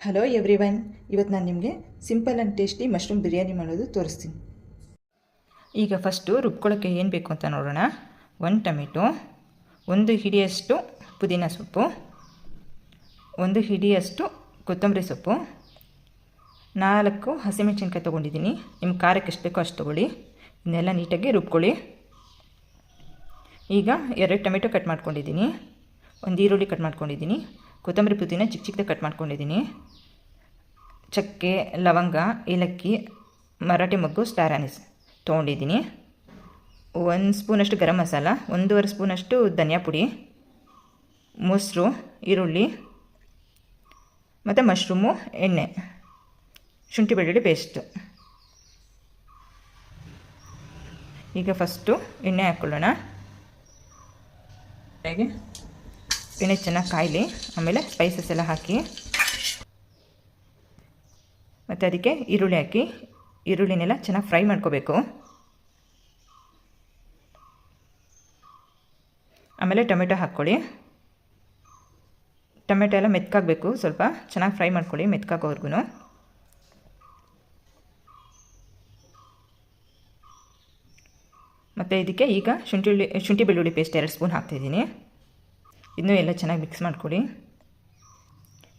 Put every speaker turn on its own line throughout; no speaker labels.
Hello everyone, ಇವತ್ತು ನಾನು ನಿಮಗೆ simple and tasty mushroom biryani ಮಾಡೋದು ತೋರಿಸ್ತೀನಿ. ಈಗ ಫಸ್ಟು ರುಬ್ಕೊಳ್ಳೋಕ್ಕೆ ಏನು ಬೇಕು ಅಂತ ನೋಡೋಣ. 1 ಟೊಮೆಟೊ, 1 ಹಿಡಿಯಷ್ಟು ಪುದೀನ ಸೊಪ್ಪು, 1 ಹಿಡಿಯಷ್ಟು ಕೊತ್ತಂಬರಿ ಸೊಪ್ಪು, 4 ಹಸಿಮೆಣಸಿನ್ಕಾಯಿ ತೊಗೊಂಡಿದ್ದೀನಿ. ನಿಮ್ಮ ಖಾರಕ್ಕೆ ಎಷ್ಟು ಬೇಕೋ ಅಷ್ಟು ತೊಗೊಳ್ಳಿ. ಇದನ್ನೆಲ್ಲ ನೀಟಾಗಿ ರುಬ್ಕೊಳ್ಳಿ. ಈಗ 2 ಟೊಮೆಟೊ ಕಟ್ ಮಾಡ್ಕೊಂಡಿದ್ದೀನಿ, 1 ಈರುಳ್ಳಿ ಕಟ್ ಮಾಡ್ಕೊಂಡಿದ್ದೀನಿ, ಕೊತ್ತಂಬರಿ ಪುದೀನ ಚಿಕ್ಕ ಚಿಕ್ಕದಾಗಿ ಕಟ್ ಮಾಡ್ಕೊಂಡಿದ್ದೀನಿ, ಚಕ್ಕೆ, ಲವಂಗ, ಏಲಕ್ಕಿ, ಮರಾಠಿ ಮೊಗ್ಗು, ಸ್ಟಾರ್ ಆನಿಸ್ ತೊಗೊಂಡಿದ್ದೀನಿ, 1 ಸ್ಪೂನಷ್ಟು ಗರಂ ಮಸಾಲ, 1.5 ಸ್ಪೂನಷ್ಟು ಧನಿಯಾ ಪುಡಿ, ಮೊಸರು, ಈರುಳ್ಳಿ ಮತ್ತು ಮಶ್ರೂಮು, ಎಣ್ಣೆ, ಶುಂಠಿ ಬೆಳ್ಳುಳ್ಳಿ ಪೇಸ್ಟು. ಈಗ ಫಸ್ಟು ಎಣ್ಣೆ ಹಾಕ್ಕೊಳ್ಳೋಣ. ಹಾಗೆ ಎಣ್ಣೆ ಚೆನ್ನಾಗಿ ಕಾಯಲಿ. ಆಮೇಲೆ ಸ್ಪೈಸಸ್ ಎಲ್ಲ ಹಾಕಿ ಮತ್ತು ಅದಕ್ಕೆ ಈರುಳ್ಳಿ ಹಾಕಿ ಈರುಳ್ಳಿನೆಲ್ಲ ಚೆನ್ನಾಗಿ ಫ್ರೈ ಮಾಡ್ಕೋಬೇಕು. ಆಮೇಲೆ ಟೊಮೆಟೊ ಹಾಕ್ಕೊಳ್ಳಿ. ಟೊಮೆಟೊ ಎಲ್ಲ ಮೆತ್ಕಾಗಬೇಕು, ಸ್ವಲ್ಪ ಚೆನ್ನಾಗಿ ಫ್ರೈ ಮಾಡ್ಕೊಳ್ಳಿ ಮೆತ್ಕಾಗೋವರೆಗೂ. ಮತ್ತು ಇದಕ್ಕೆ ಈಗ ಶುಂಠಿ ಬೆಳ್ಳುಳ್ಳಿ ಪೇಸ್ಟ್ 2 ಸ್ಪೂನ್ ಹಾಕ್ತಾಯಿದ್ದೀನಿ. ಇನ್ನೂ ಎಲ್ಲ ಚೆನ್ನಾಗಿ ಮಿಕ್ಸ್ ಮಾಡ್ಕೊಳ್ಳಿ.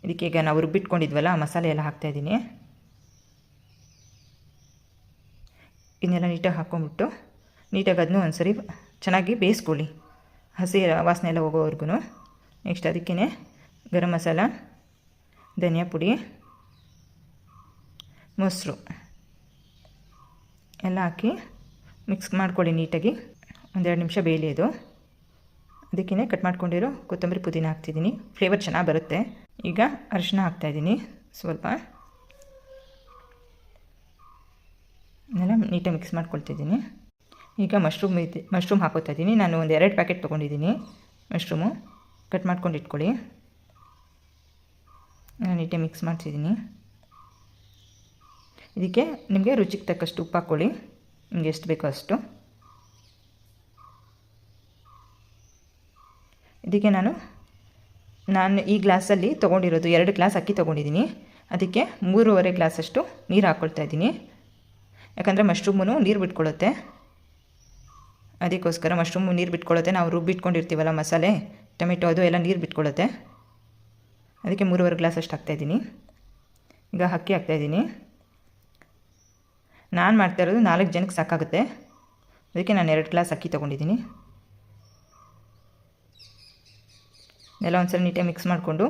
ಇದಕ್ಕೆ ಈಗ ನಾವು ರುಬ್ಬಿಟ್ಕೊಂಡಿದ್ವಲ್ಲ ಮಸಾಲೆ ಎಲ್ಲ ಹಾಕ್ತಾಯಿದ್ದೀನಿ. ಇದನ್ನೆಲ್ಲ ನೀಟಾಗಿ ಹಾಕ್ಕೊಂಬಿಟ್ಟು ನೀಟಾಗಿ ಅದನ್ನೂ ಒಂದ್ಸರಿ ಚೆನ್ನಾಗಿ ಬೇಯಿಸ್ಕೊಳ್ಳಿ, ಹಸಿ ವಾಸನೆ ಎಲ್ಲ ಹೋಗೋವರೆಗೂ. ನೆಕ್ಸ್ಟ್ ಅದಕ್ಕೇ ಗರಂ ಮಸಾಲ, ಧನಿಯಾ ಪುಡಿ, ಮೊಸರು ಎಲ್ಲ ಹಾಕಿ ಮಿಕ್ಸ್ ಮಾಡ್ಕೊಳ್ಳಿ ನೀಟಾಗಿ. 1-2 ನಿಮಿಷ ಬೇಯಲಿ ಅದು. ಅದಕ್ಕೇ ಕಟ್ ಮಾಡ್ಕೊಂಡಿರೋ ಕೊತ್ತಂಬರಿ ಪುದೀನ ಹಾಕ್ತಿದ್ದೀನಿ, ಫ್ಲೇವರ್ ಚೆನ್ನಾಗಿ ಬರುತ್ತೆ. ಈಗ ಅರಿಶಿನ ಹಾಕ್ತಾಯಿದ್ದೀನಿ ಸ್ವಲ್ಪ. ಎಲ್ಲ ನೀಟಾಗಿ ಮಿಕ್ಸ್ ಮಾಡ್ಕೊಳ್ತಿದ್ದೀನಿ. ಈಗ ಮಶ್ರೂಮ್ ಹಾಕೋತಾ ಇದ್ದೀನಿ. ನಾನು 2 ಪ್ಯಾಕೆಟ್ ತೊಗೊಂಡಿದ್ದೀನಿ ಮಶ್ರೂಮು. ಕಟ್ ಮಾಡ್ಕೊಂಡು ಇಟ್ಕೊಳ್ಳಿ. ನೀಟಾಗಿ ಮಿಕ್ಸ್ ಮಾಡ್ತಿದ್ದೀನಿ. ಇದಕ್ಕೆ ನಿಮಗೆ ರುಚಿಗೆ ತಕ್ಕಷ್ಟು ಉಪ್ಪು ಹಾಕ್ಕೊಳ್ಳಿ, ನಿಮಗೆ ಎಷ್ಟು ಬೇಕೋ ಅಷ್ಟು. ಇದಕ್ಕೆ ನಾನು ಈ ಗ್ಲಾಸಲ್ಲಿ ತೊಗೊಂಡಿರೋದು 2 ಗ್ಲಾಸ್ ಅಕ್ಕಿ ತೊಗೊಂಡಿದ್ದೀನಿ. ಅದಕ್ಕೆ 3.5 ಗ್ಲಾಸಷ್ಟು ನೀರು ಹಾಕ್ಕೊಳ್ತಾ ಇದ್ದೀನಿ. ಯಾಕಂದರೆ ಮಶ್ರೂಮು ನೀರು ಬಿಟ್ಕೊಳ್ಳುತ್ತೆ, ಅದಕ್ಕೋಸ್ಕರ ಮಶ್ರೂಮು ನೀರು ಬಿಟ್ಕೊಳ್ಳುತ್ತೆ. ನಾವು ರುಬ್ಬಿಟ್ಕೊಂಡಿರ್ತೀವಲ್ಲ ಮಸಾಲೆ, ಟೊಮೆಟೊ, ಅದು ಎಲ್ಲ ನೀರು ಬಿಟ್ಕೊಳ್ಳುತ್ತೆ. ಅದಕ್ಕೆ 3.5 ಗ್ಲಾಸ್ ಅಷ್ಟು ಹಾಕ್ತಾಯಿದ್ದೀನಿ. ಈಗ ಅಕ್ಕಿ ಹಾಕ್ತಾಯಿದ್ದೀನಿ. ನಾನು ಮಾಡ್ತಾಯಿರೋದು 4 ಜನಕ್ಕೆ ಸಾಕಾಗುತ್ತೆ, ಅದಕ್ಕೆ ನಾನು 2 ಗ್ಲಾಸ್ ಅಕ್ಕಿ ತೊಗೊಂಡಿದ್ದೀನಿ. ಎಲ್ಲ ಒಂದ್ಸಲ ನೀಟಾಗಿ ಮಿಕ್ಸ್ ಮಾಡಿಕೊಂಡು